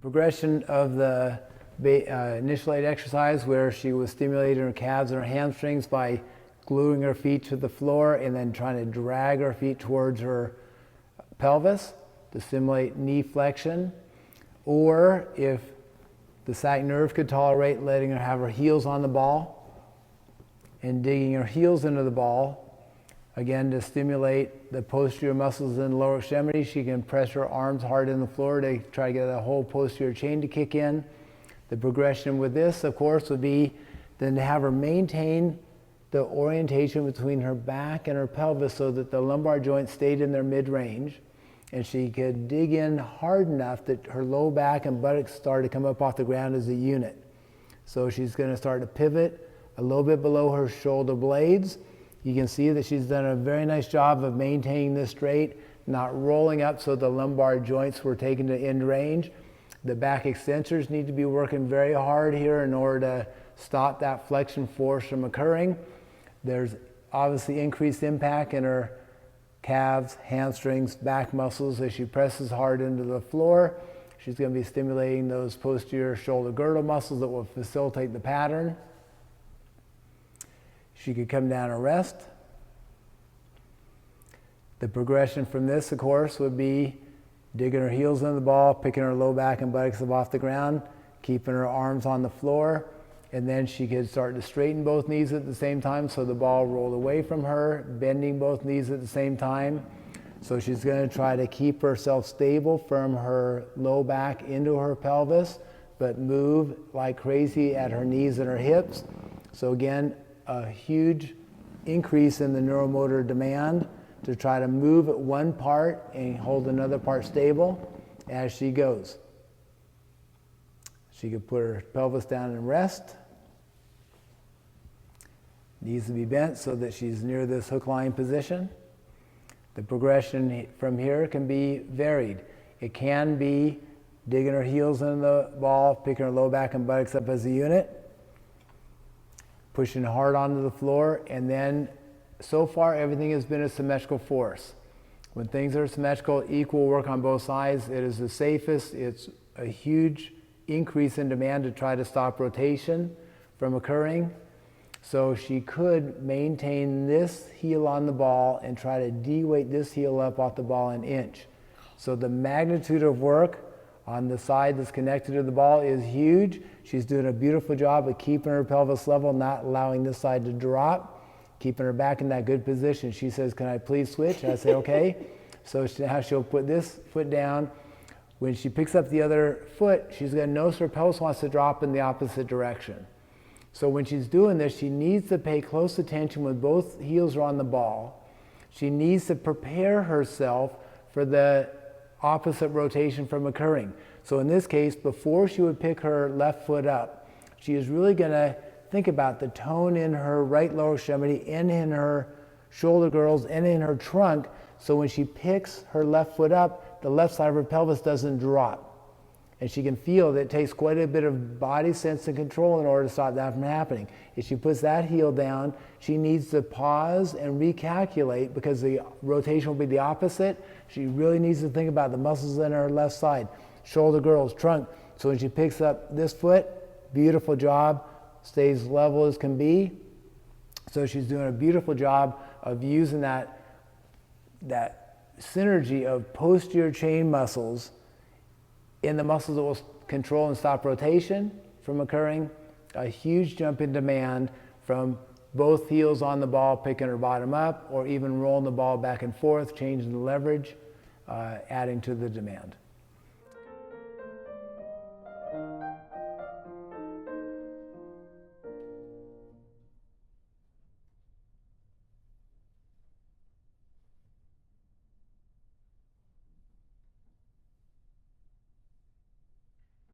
progression of the initial aid exercise, where she was stimulating her calves and her hamstrings by gluing her feet to the floor and then trying to drag her feet towards her pelvis to stimulate knee flexion. Or if the sciatic nerve could tolerate, letting her have her heels on the ball and digging her heels into the ball, again to stimulate the posterior muscles in the lower extremity. She can press her arms hard in the floor to try to get that whole posterior chain to kick in. The progression with this, of course, would be then to have her maintain the orientation between her back and her pelvis so that the lumbar joints stayed in their mid-range, and she could dig in hard enough that her low back and buttocks start to come up off the ground as a unit. So she's going to start to pivot a little bit below her shoulder blades. You can see that she's done a very nice job of maintaining this straight, not rolling up so the lumbar joints were taken to end range. The back extensors need to be working very hard here in order to stop that flexion force from occurring. There's obviously increased impact in her calves, hamstrings, back muscles as she presses hard into the floor. She's going to be stimulating those posterior shoulder girdle muscles that will facilitate the pattern. She could come down and rest. The progression from this, of course, would be digging her heels into the ball, picking her low back and buttocks up off the ground, keeping her arms on the floor, and then she could start to straighten both knees at the same time so the ball rolled away from her, bending both knees at the same time. So she's going to try to keep herself stable from her low back into her pelvis, but move like crazy at her knees and her hips. So again, a huge increase in the neuromotor demand to try to move at one part and hold another part stable as she goes. She could put her pelvis down and rest. Needs to be bent so that she's near this hook line position. The progression from here can be varied. It can be digging her heels into the ball, picking her low back and buttocks up as a unit, pushing hard onto the floor, and then so far everything has been a symmetrical force. When things are symmetrical, equal work on both sides, it is the safest. It's a huge increase in demand to try to stop rotation from occurring. So she could maintain this heel on the ball and try to de-weight this heel up off the ball an inch. So the magnitude of work on the side that's connected to the ball is huge. She's doing a beautiful job of keeping her pelvis level, not allowing this side to drop, keeping her back in that good position. She says, "Can I please switch?" I say, "Okay." So now she'll put this foot down. When she picks up the other foot, she's going to notice her pelvis wants to drop in the opposite direction. So when she's doing this, she needs to pay close attention when both heels are on the ball. She needs to prepare herself for the opposite rotation from occurring. So in this case, before she would pick her left foot up, she is really going to think about the tone in her right lower extremity and in her shoulder girdles and in her trunk, so when she picks her left foot up, the left side of her pelvis doesn't drop. And she can feel that it takes quite a bit of body sense and control in order to stop that from happening. If she puts that heel down, she needs to pause and recalculate because the rotation will be the opposite. She really needs to think about the muscles in her left side, shoulder girdles, trunk. So when she picks up this foot, beautiful job, stays level as can be. So she's doing a beautiful job of using that synergy of posterior chain muscles in the muscles that will control and stop rotation from occurring. A huge jump in demand from both heels on the ball, picking her bottom up, or even rolling the ball back and forth, changing the leverage, adding to the demand.